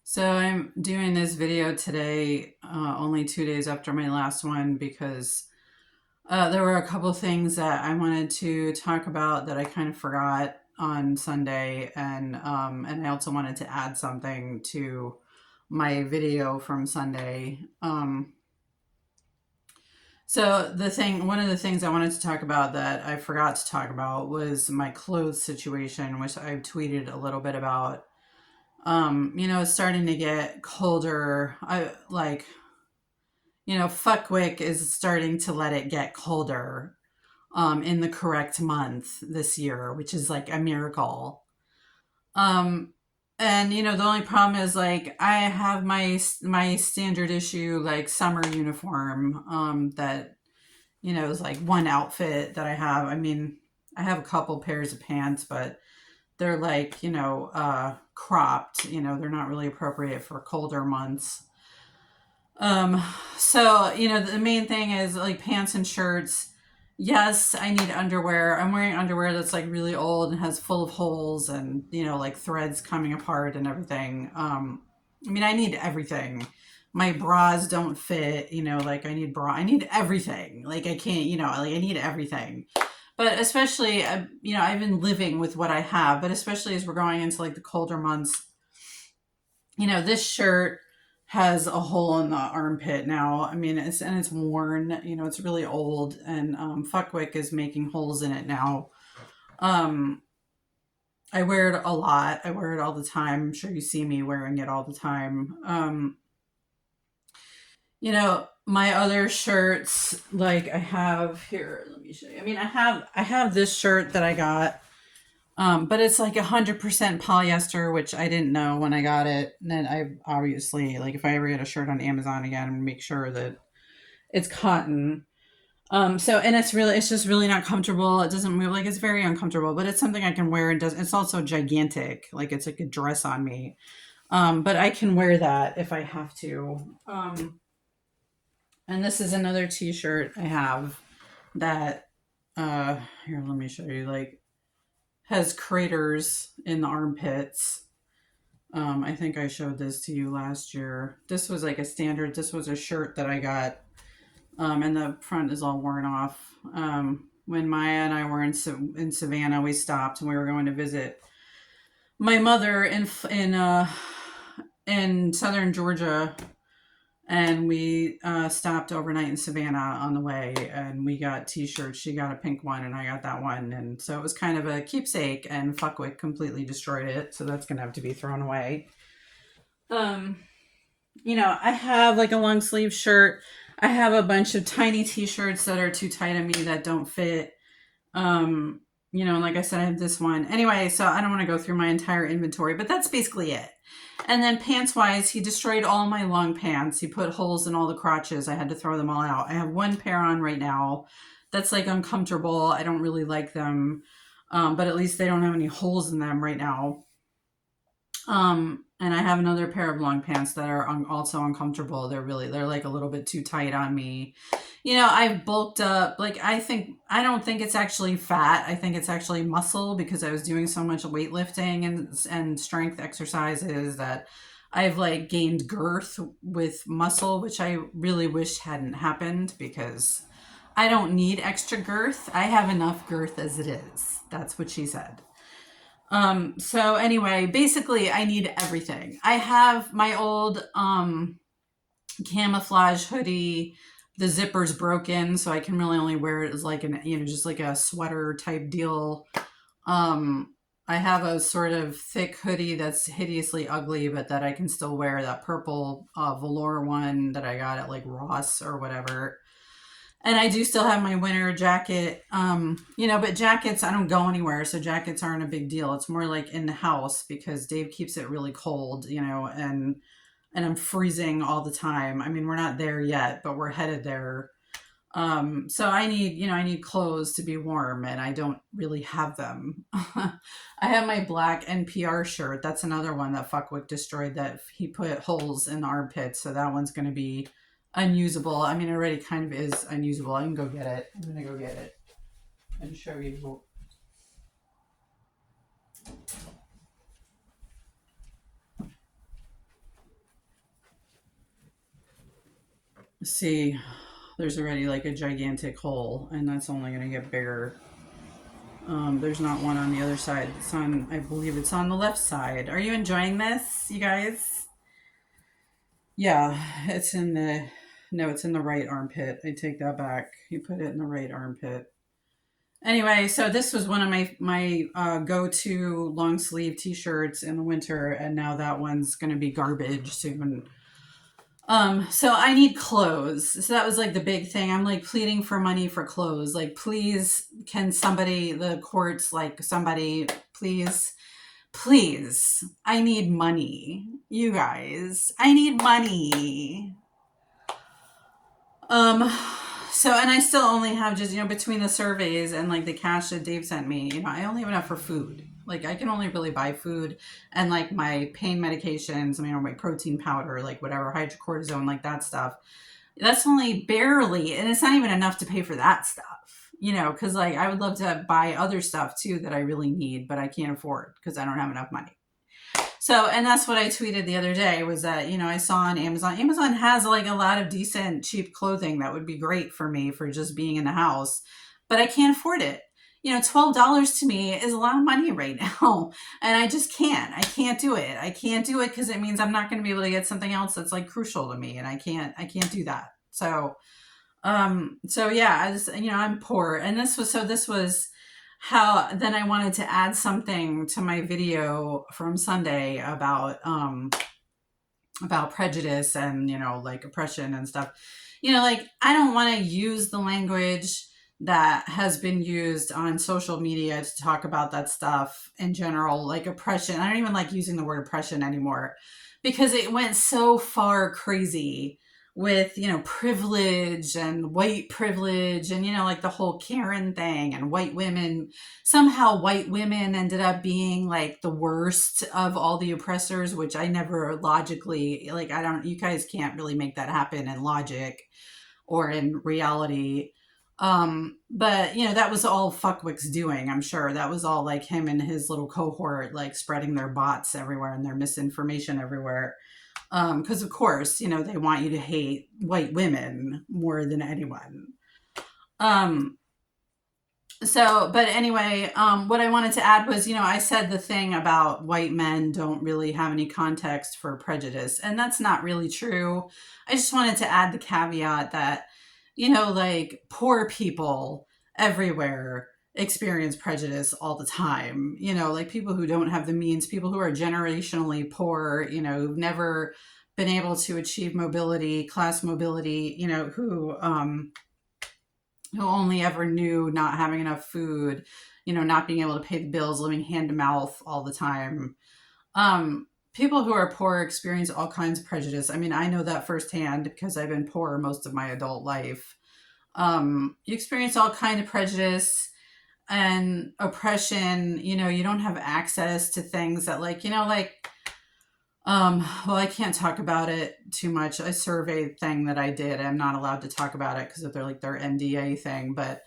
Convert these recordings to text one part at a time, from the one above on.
So I'm doing this video today, only 2 days after my last one, because there were a couple things that I wanted to talk about that I kind of forgot on Sunday, and I also wanted to add something to my video from Sunday. One of the things I wanted to talk about that I forgot to talk about was my clothes situation, which I've tweeted a little bit about. It's starting to get colder. Fuckwick is starting to let it get colder in the correct month this year, which is like a miracle. The only problem is like I have my standard issue like summer uniform that is like one outfit that I have. I mean, I have a couple pairs of pants, but they're like, cropped, they're not really appropriate for colder months. Um, the main thing is like pants and shirts. Yes, I need underwear. I'm wearing underwear that's like really old and has full of holes and, like threads coming apart and everything. I need everything. My bras don't fit, like I need everything. Like I can't, like I need everything. But especially, I've been living with what I have, but especially as we're going into like the colder months, this shirt has a hole in the armpit now. I mean, it's worn, it's really old, and Fuckwick is making holes in it now. Um, I wear it a lot. I wear it all the time. I'm sure you see me wearing it all the time. My other shirts, like I have here, let me show you. I mean, I have this shirt that I got, but it's like 100% polyester, which I didn't know when I got it. And then I obviously, like, if I ever get a shirt on Amazon again, make sure that it's cotton. And it's just really not comfortable. It doesn't move, like, it's very uncomfortable, but it's something I can wear and it's also gigantic. Like, it's like a dress on me. But I can wear that if I have to. And this is another t-shirt I have that, here, let me show you, like, has craters in the armpits. I think I showed this to you last year. This was like a standard. This was a shirt that I got, and the front is all worn off. When Maya and I were in Savannah, we stopped and we were going to visit my mother in southern Georgia, and we stopped overnight in Savannah on the way, and we got t-shirts. She got a pink one and I got that one, and so it was kind of a keepsake, and Fuckwick completely destroyed it, so that's gonna have to be thrown away. um I have like a long sleeve shirt. I have a bunch of tiny t-shirts that are too tight on me that don't fit. Like I said, I have this one. Anyway, so I don't want to go through my entire inventory, but that's basically it. And then pants wise, he destroyed all my long pants. He put holes in all the crotches. I had to throw them all out. I have one pair on right now that's like uncomfortable. I don't really like them. But at least they don't have any holes in them right now. And I have another pair of long pants that are also uncomfortable. They're like a little bit too tight on me. I've bulked up. Like, I don't think it's actually fat. I think it's actually muscle because I was doing so much weightlifting and strength exercises that I've like gained girth with muscle, which I really wish hadn't happened because I don't need extra girth. I have enough girth as it is. That's what she said. So anyway, basically I need everything. I have my old camouflage hoodie. The zipper's broken, so I can really only wear it as like just like a sweater type deal. I have a sort of thick hoodie that's hideously ugly, but that I can still wear, that purple velour one that I got at like Ross or whatever. And I do still have my winter jacket, but jackets, I don't go anywhere, so jackets aren't a big deal. It's more like in the house because Dave keeps it really cold, and I'm freezing all the time. I mean, we're not there yet, but we're headed there. So I need clothes to be warm, and I don't really have them. I have my black NPR shirt. That's another one that Fuckwick destroyed, that he put holes in the armpits. So that one's going to be unusable. I mean, it already kind of is unusable. I can go get it. I'm going to go get it and show you. See, there's already like a gigantic hole, and that's only going to get bigger. There's not one on the other side. It's on, I believe it's on the left side. Are you enjoying this, you guys? Yeah, it's in the, no, it's in the right armpit. I take that back. You put it in the right armpit. Anyway, so this was one of my go-to long sleeve t-shirts in the winter, and now that one's going to be garbage soon. So I need clothes. So that was like the big thing. I'm like pleading for money for clothes. Like, please, can somebody, the courts, like somebody, please, please, I need money. You guys, I need money. Um, so, and I still only have just, between the surveys and like the cash that Dave sent me, I only have enough for food. Like, I can only really buy food and like my pain medications, or my protein powder, like whatever, hydrocortisone, like that stuff. That's only barely, and it's not even enough to pay for that stuff, because like I would love to buy other stuff too that I really need, but I can't afford because I don't have enough money. So, and that's what I tweeted the other day was that, I saw on Amazon. Amazon has like a lot of decent, cheap clothing that would be great for me for just being in the house, but I can't afford it. $12 to me is a lot of money right now. And I just can't. I can't do it. I can't do it because it means I'm not going to be able to get something else that's like crucial to me. And I can't do that. So yeah, I just, I'm poor. And this was how then I wanted to add something to my video from Sunday about prejudice and like oppression and stuff. Like I don't want to use the language that has been used on social media to talk about that stuff in general, like oppression. I don't even like using the word oppression anymore because it went so far crazy with privilege and white privilege and like the whole Karen thing and white women. Somehow white women ended up being like the worst of all the oppressors, which I never logically, like, I don't, you guys can't really make that happen in logic or in reality. But that was all Fuckwick's doing. I'm sure that was all like him and his little cohort, like spreading their bots everywhere and their misinformation everywhere. Because of course, they want you to hate white women more than anyone. Um, but anyway, what I wanted to add was, I said the thing about white men don't really have any context for prejudice, and that's not really true. I just wanted to add the caveat that, like poor people everywhere experience prejudice all the time. Like people who don't have the means, people who are generationally poor, who've never been able to achieve mobility, class mobility, who only ever knew not having enough food, not being able to pay the bills, living hand to mouth all the time. People who are poor experience all kinds of prejudice. I mean, I know that firsthand because I've been poor most of my adult life. You experience all kind of prejudice and oppression. You don't have access to things that well, I can't talk about it too much. A survey thing that I did, I'm not allowed to talk about it because of their NDA thing. But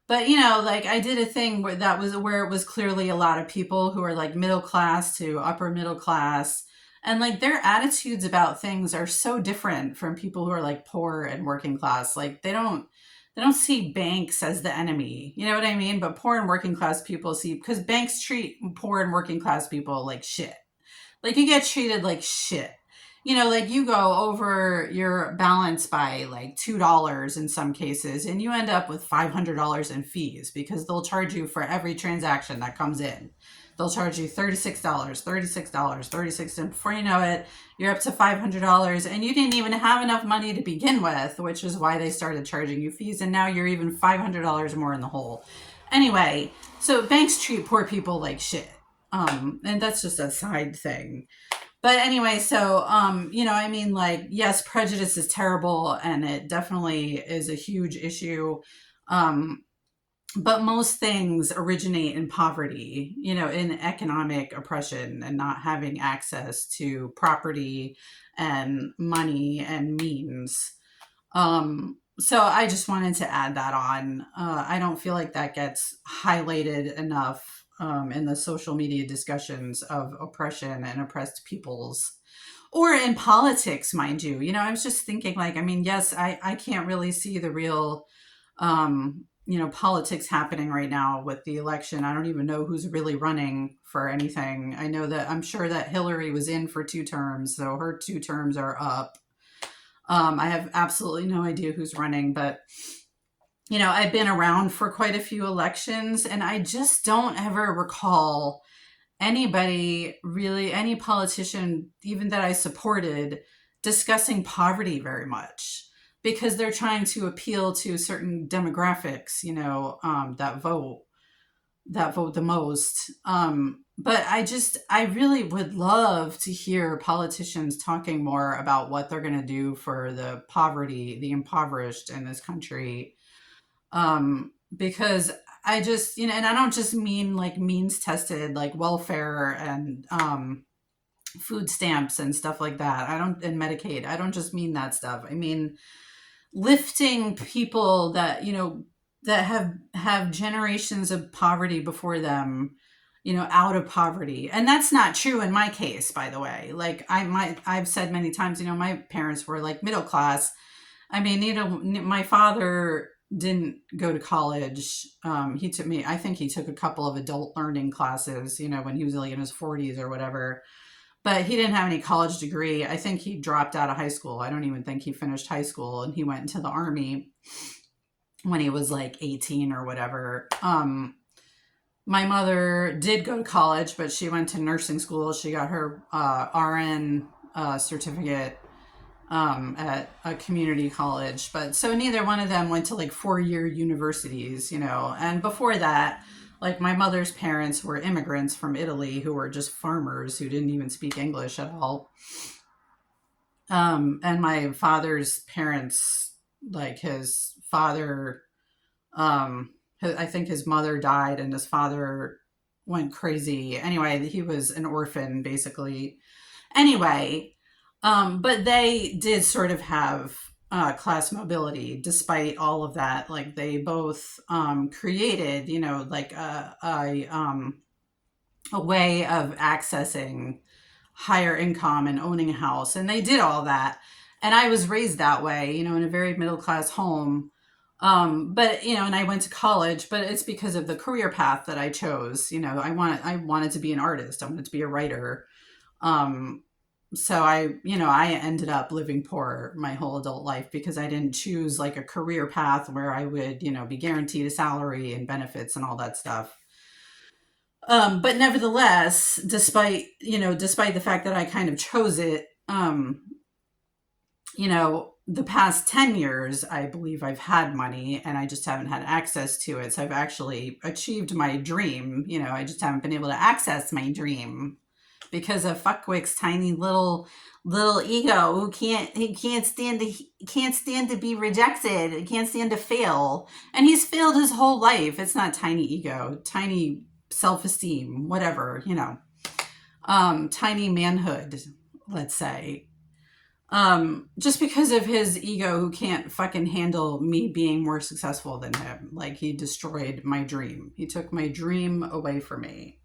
like I did a thing where it was clearly a lot of people who are like middle class to upper middle class, and like their attitudes about things are so different from people who are like poor and working class. Like they don't see banks as the enemy. You know what I mean? But poor and working class people see, because banks treat poor and working class people like shit. Like you get treated like shit. Like you go over your balance by like $2 in some cases, and you end up with $500 in fees because they'll charge you for every transaction that comes in. They'll charge you $36, $36, $36, and before you know it, you're up to $500, and you didn't even have enough money to begin with, which is why they started charging you fees, and now you're even $500 more in the hole. Anyway, so banks treat poor people like shit. And that's just a side thing. But anyway, so, I mean, like, yes, prejudice is terrible and it definitely is a huge issue. But most things originate in poverty, in economic oppression and not having access to property and money and means. So I just wanted to add that on. I don't feel like that gets highlighted enough in the social media discussions of oppression and oppressed peoples, or in politics, mind you. I was just thinking, like, I mean, yes, I can't really see the real, politics happening right now with the election. I don't even know who's really running for anything. I know that I'm sure that Hillary was in for 2 terms, so her 2 terms are up. I have absolutely no idea who's running, but I've been around for quite a few elections, and I just don't ever recall anybody really, any politician, even that I supported, discussing poverty very much, because they're trying to appeal to certain demographics, that vote the most. But I really would love to hear politicians talking more about what they're going to do for the impoverished in this country. Because I just, and I don't just mean like means tested, like welfare and food stamps and stuff like that. And Medicaid. I don't just mean that stuff. I mean, lifting people that, that have generations of poverty before them, out of poverty. And that's not true in my case, by the way. Like I've said many times, my parents were like middle class. I mean, my father didn't go to college. I think he took a couple of adult learning classes, when he was like in his 40s or whatever. But he didn't have any college degree. I think he dropped out of high school. I don't even think he finished high school, and he went into the army when he was like 18 or whatever. My mother did go to college, but she went to nursing school. She got her RN certificate at a community college. But so neither one of them went to like 4-year universities, And before that, like my mother's parents were immigrants from Italy who were just farmers who didn't even speak English at all. And my father's parents, like his father, I think his mother died and his father went crazy. Anyway, he was an orphan basically. Anyway, but they did sort of have class mobility despite all of that. Like they both created, like a way of accessing higher income and owning a house. And they did all that. And I was raised that way, in a very middle class home. But and I went to college, but it's because of the career path that I chose. I wanted to be an artist. I wanted to be a writer. So I ended up living poor my whole adult life because I didn't choose like a career path where I would, be guaranteed a salary and benefits and all that stuff. But nevertheless, despite the fact that I kind of chose it, the past 10 years, I believe I've had money and I just haven't had access to it. So I've actually achieved my dream. I just haven't been able to access my dream because of Fuckwick's tiny little ego who can't stand to be rejected. He can't stand to fail. And he's failed his whole life. It's not tiny ego, tiny self-esteem, whatever, tiny manhood, let's say. Just because of his ego who can't fucking handle me being more successful than him. Like he destroyed my dream. He took my dream away from me.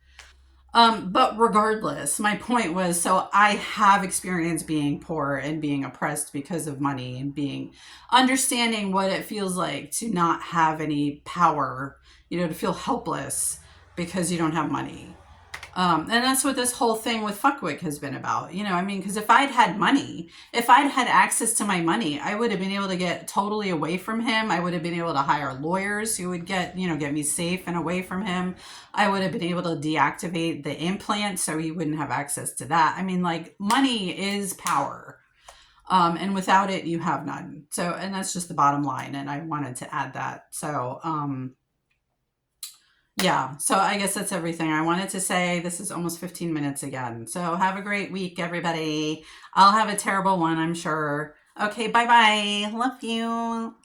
But regardless, my point was, so I have experienced being poor and being oppressed because of money and understanding what it feels like to not have any power, to feel helpless because you don't have money. And that's what this whole thing with Fuckwick has been about. I mean, because if I'd had money, if I'd had access to my money, I would have been able to get totally away from him. I would have been able to hire lawyers who would get me safe and away from him. I would have been able to deactivate the implant so he wouldn't have access to that. I mean, like, money is power. And without it, you have none. So, and that's just the bottom line. And I wanted to add that. So, yeah, so I guess that's everything I wanted to say. This is almost 15 minutes again. So have a great week, everybody. I'll have a terrible one, I'm sure. Okay, bye-bye. Love you.